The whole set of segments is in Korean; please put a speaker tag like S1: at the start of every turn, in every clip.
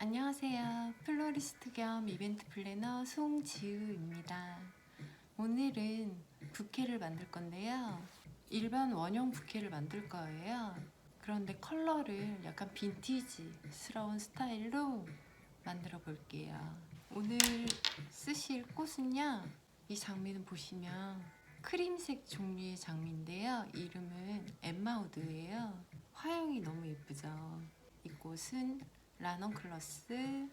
S1: 안녕하세요. 플로리스트 겸 이벤트 플래너 송지우입니다. 오늘은 부케를 만들 건데요. 일반 원형 부케를 만들 거예요. 그런데 컬러를 약간 빈티지스러운 스타일로 만들어 볼게요. 오늘 쓰실 꽃은요, 이 장미는 보시면 크림색 종류의 장미인데요. 이름은 엠마우드예요. 화형이 너무 예쁘죠. 이 꽃은 라넌클러스,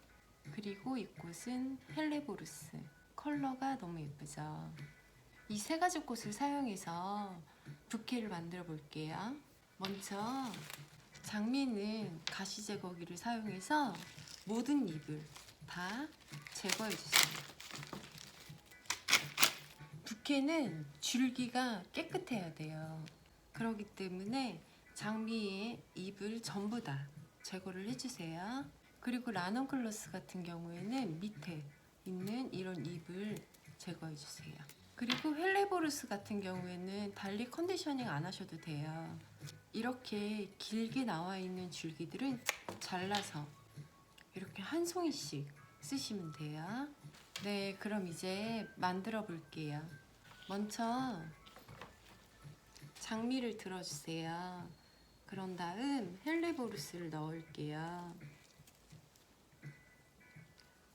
S1: 그리고 이 꽃은 헬레보루스. 컬러가 너무 예쁘죠. 이 세 가지 꽃을 사용해서 부케를 만들어 볼게요. 먼저 장미는 가시 제거기를 사용해서 모든 잎을 다 제거해 주세요. 부케는 줄기가 깨끗해야 돼요. 그렇기 때문에 장미의 잎을 전부 다 제거를 해주세요. 그리고 라넌클러스 같은 경우에는 밑에 있는 이런 잎을 제거해 주세요. 그리고 헬레보루스 같은 경우에는 달리 컨디셔닝 안 하셔도 돼요. 이렇게 길게 나와 있는 줄기들은 잘라서 이렇게 한 송이씩 쓰시면 돼요. 네, 그럼 이제 만들어 볼게요. 먼저 장미를 들어주세요. 그런 다음 헬레보루스를 넣을게요.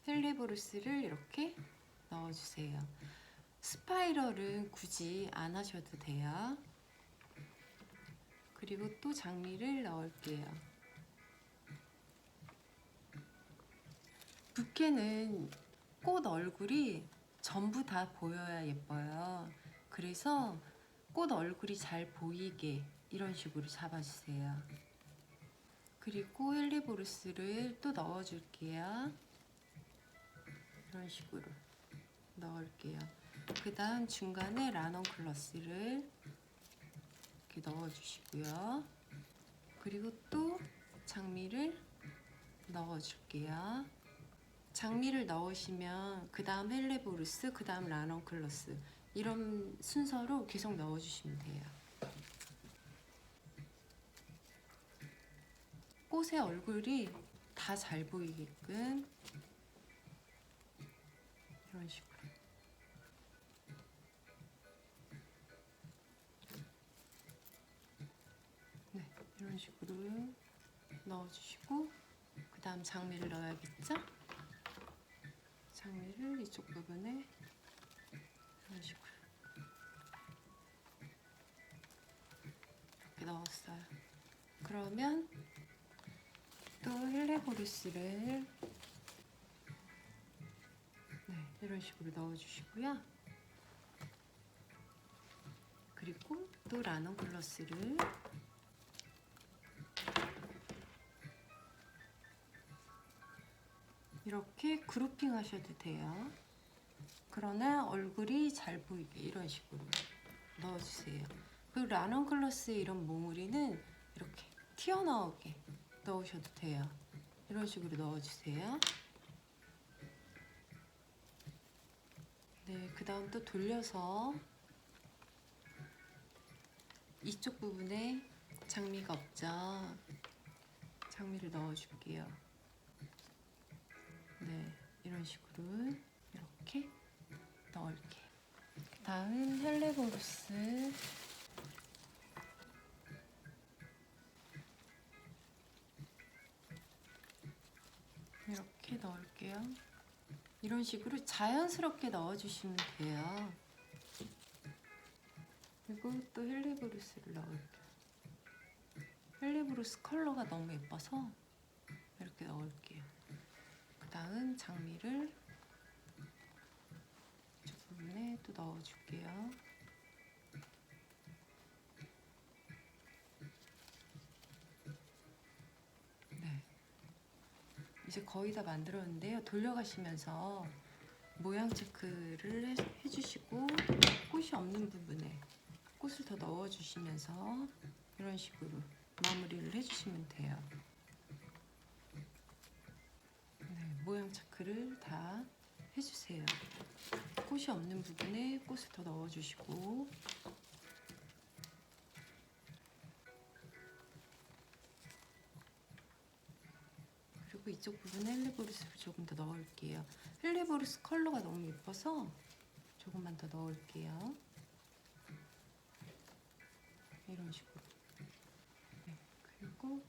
S1: 헬레보루스를 이렇게 넣어주세요. 스파이럴은 굳이 안 하셔도 돼요. 그리고 또 장미를 넣을게요. 부케는 꽃 얼굴이 전부 다 보여야 예뻐요. 그래서 꽃 얼굴이 잘 보이게 이런 식으로 잡아주세요. 그리고 헬레보루스를 또 넣어줄게요. 이런 식으로 넣을게요. 그 다음 중간에 라넌클러스를 이렇게 넣어주시고요. 그리고 또 장미를 넣어줄게요. 장미를 넣으시면 그 다음 헬레보루스, 그 다음 라넌클러스 이런 순서로 계속 넣어주시면 돼요. 꽃의 얼굴이 다 잘 보이게끔 이런 식으로. 네, 이런 식으로 넣어주시고 그 다음 장미를 넣어야겠죠? 장미를 이쪽 부분에 이런 식으로 이렇게 넣었어요. 그러면 또 헬레보루스를 이런 식으로 넣어주시고요. 그리고 또 라넌클러스를 이렇게 그룹핑 하셔도 돼요. 그러나 얼굴이 잘 보이게 이런 식으로 넣어주세요. 그리고 라넌클러스의 이런 몽우리는 이렇게 튀어나오게 넣으셔도 돼요. 이런 식으로 넣어주세요. 네, 그 다음 또 돌려서 이쪽 부분에 장미가 없죠? 장미를 넣어줄게요. 네, 이런 식으로 이렇게 넣을게요. 그 다음 헬레보루스 이렇게 넣을게요. 이런 식으로 자연스럽게 넣어주시면 돼요. 그리고 또 헬레보루스를 넣을게요. 헬레보루스 컬러가 너무 예뻐서 이렇게 넣을게요. 그 다음 장미를 이쪽 부분에 또 넣어줄게요. 네, 이제 거의 다 만들었는데요. 돌려가시면서 모양 체크를 해주시고 꽃이 없는 부분에 꽃을 더 넣어주시면서 이런 식으로 마무리를 해주시면 돼요. 네, 모양 체크를 다 해주세요. 꽃이 없는 부분에 꽃을 더 넣어주시고 그리고 그리고 이쪽 부분에 헬레보루스를 조금 더 넣을게요. 헬레보루스 컬러가 너무 예뻐서 조금만 더 넣을게요. 이런 식으로. 네, 그리고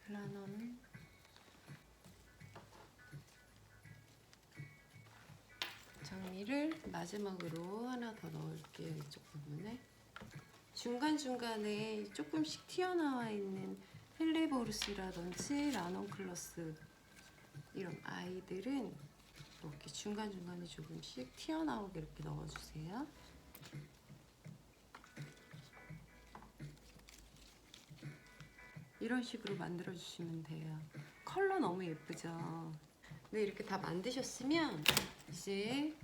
S1: 라너는 장미를 마지막으로 하나 더 넣을게요. 이쪽 부분에. 중간중간에 조금씩 튀어나와 있는 헬레보루스라든지 라논클러스 이런 아이들은 이렇게 중간중간에 조금씩 튀어나오게 이렇게 넣어주세요. 이런 식으로 만들어 주시면 돼요. 컬러 너무 예쁘죠? 네, 이렇게 다 만드셨으면 이제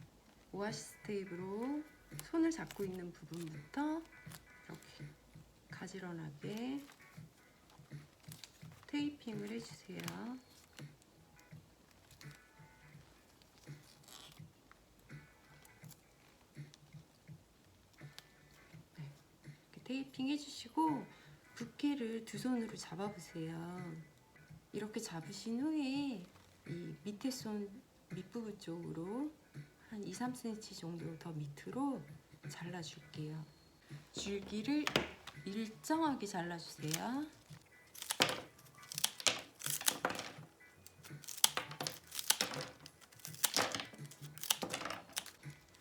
S1: 오아시스 테이프로 손을 잡고 있는 부분부터 이렇게 가지런하게 테이핑을 해주세요. 네, 이렇게 테이핑 해주시고 부케를 두 손으로 잡아보세요. 이렇게 잡으신 후에 이 밑에 손 밑부분 쪽으로 한 2-3cm 정도 더 밑으로 잘라줄게요. 줄기를 일정하게 잘라주세요.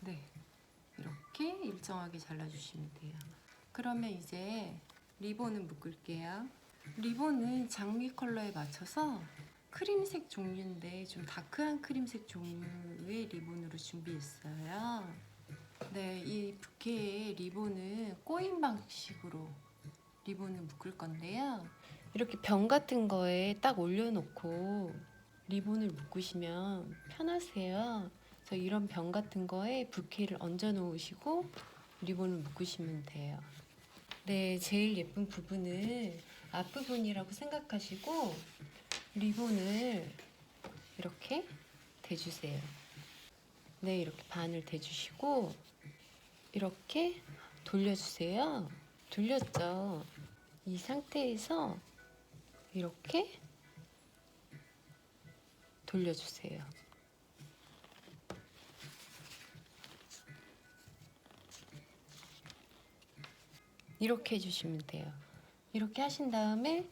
S1: 네, 이렇게 일정하게 잘라주시면 돼요. 그러면 이제 리본을 묶을게요. 리본은 장미 컬러에 맞춰서 크림색 종류인데 좀 다크한 크림색 종류의 리본으로 준비했어요. 네, 이 부케에 리본은 꼬인 방식으로 리본을 묶을 건데요. 이렇게 병 같은 거에 딱 올려놓고 리본을 묶으시면 편하세요. 그래서 이런 병 같은 거에 부케를 얹어 놓으시고 리본을 묶으시면 돼요. 네, 제일 예쁜 부분은 앞부분이라고 생각하시고 리본을 이렇게 대주세요. 네, 이렇게 반을 대주시고 이렇게 돌려주세요. 돌렸죠? 이 상태에서 이렇게 돌려주세요. 이렇게 해주시면 돼요. 이렇게 하신 다음에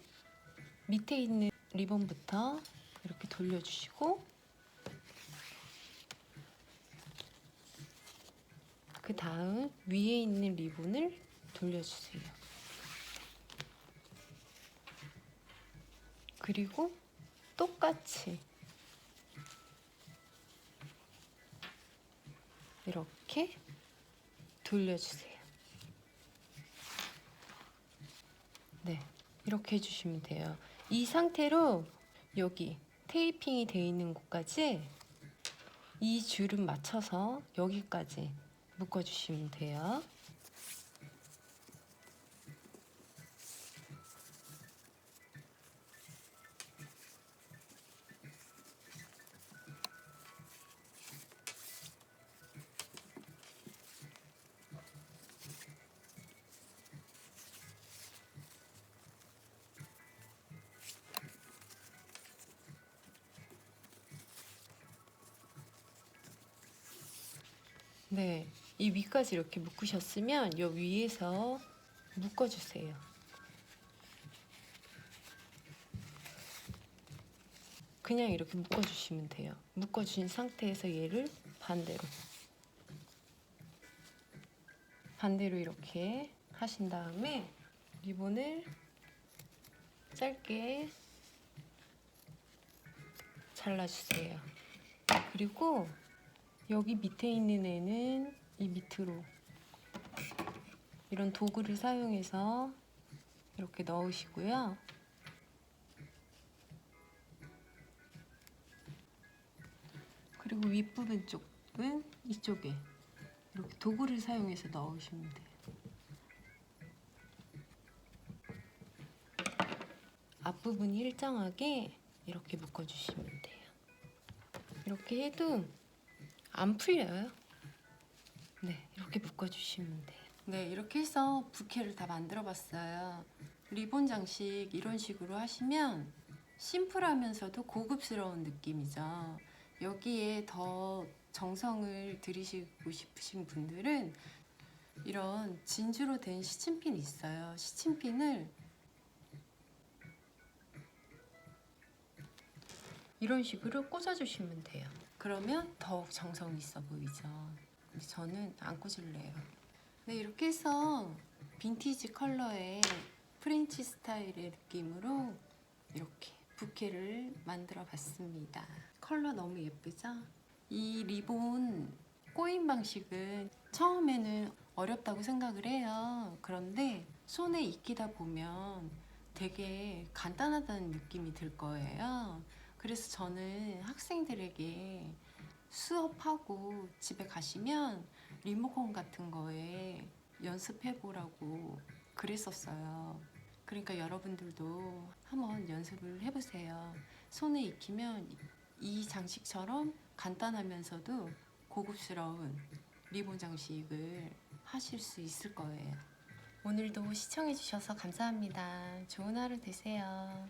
S1: 밑에 있는 리본부터 이렇게 돌려주시고 그 다음 위에 있는 리본을 돌려주세요. 그리고 똑같이 이렇게 돌려주세요. 네, 이렇게 해주시면 돼요. 이 상태로 여기 테이핑이 되어 있는 곳까지 이 줄을 맞춰서 여기까지 묶어주시면 돼요. 네, 이 위까지 이렇게 묶으셨으면 이 위에서 묶어주세요. 그냥 이렇게 묶어주시면 돼요. 묶어주신 상태에서 얘를 반대로 이렇게 하신 다음에 리본을 짧게 잘라주세요. 그리고 여기 밑에 있는 애는 이 밑으로 이런 도구를 사용해서 이렇게 넣으시고요. 그리고 윗부분 쪽은 이쪽에 이렇게 도구를 사용해서 넣으시면 돼요. 앞부분이 일정하게 이렇게 묶어주시면 돼요. 이렇게 해도 안 풀려요. 네, 이렇게 묶어주시면 돼요. 네, 이렇게 해서 부케를 다 만들어 봤어요. 리본 장식 이런 식으로 하시면 심플하면서도 고급스러운 느낌이죠. 여기에 더 정성을 들이시고 싶으신 분들은 이런 진주로 된 시침핀이 있어요. 시침핀을 이런 식으로 꽂아주시면 돼요. 그러면 더욱 정성 있어 보이죠. 근데 저는 안 꽂을래요. 네, 이렇게 해서 빈티지 컬러의 프렌치 스타일의 느낌으로 이렇게 부케를 만들어 봤습니다. 컬러 너무 예쁘죠? 이 리본 꼬임 방식은 처음에는 어렵다고 생각을 해요. 그런데 손에 익히다 보면 되게 간단하다는 느낌이 들 거예요. 그래서 저는 학생들에게 수업하고 집에 가시면 리모컨 같은 거에 연습해 보라고 그랬었어요. 그러니까 여러분들도 한번 연습을 해보세요. 손에 익히면 이 장식처럼 간단하면서도 고급스러운 리본 장식을 하실 수 있을 거예요. 오늘도 시청해 주셔서 감사합니다. 좋은 하루 되세요.